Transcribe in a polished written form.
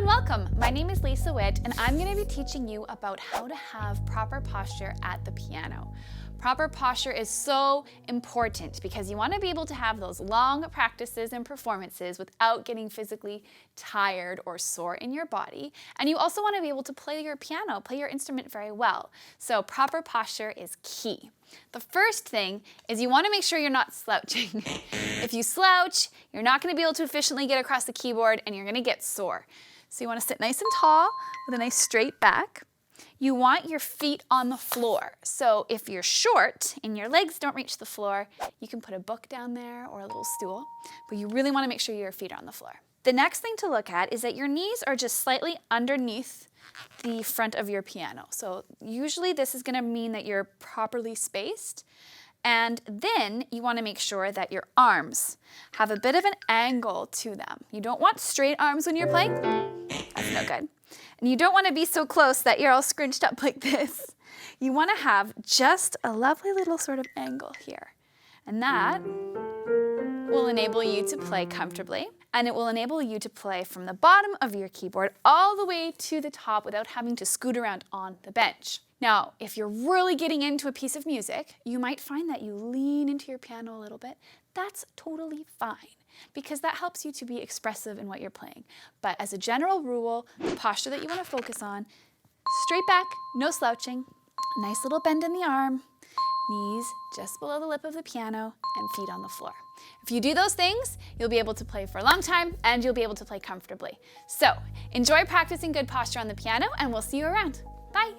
and welcome. My name is Lisa Witt, and I'm going to be teaching you about how to have proper posture at the piano. Proper posture is so important because you want to be able to have those long practices and performances without getting physically tired or sore in your body. And you also want to be able to play your piano, play your instrument very well. So proper posture is key. The first thing is you want to make sure you're not slouching. If you slouch, you're not going to be able to efficiently get across the keyboard and you're going to get sore. So you want to sit nice and tall with a nice straight back. You want your feet on the floor. So if you're short and your legs don't reach the floor, you can put a book down there or a little stool, but you really want to make sure your feet are on the floor. The next thing to look at is that your knees are just slightly underneath the front of your piano. So usually this is going to mean that you're properly spaced. And then you want to make sure that your arms have a bit of an angle to them. You don't want straight arms when you're playing. That's no good. And you don't want to be so close that you're all scrunched up like this. You want to have just a lovely little sort of angle here. And that will enable you to play comfortably. And it will enable you to play from the bottom of your keyboard all the way to the top without having to scoot around on the bench. Now, if you're really getting into a piece of music, you might find that you lean into your piano a little bit. That's totally fine, because that helps you to be expressive in what you're playing. But as a general rule, the posture that you want to focus on, straight back, no slouching, nice little bend in the arm, knees just below the lip of the piano, and feet on the floor. If you do those things, you'll be able to play for a long time and you'll be able to play comfortably. So enjoy practicing good posture on the piano, and we'll see you around. Bye.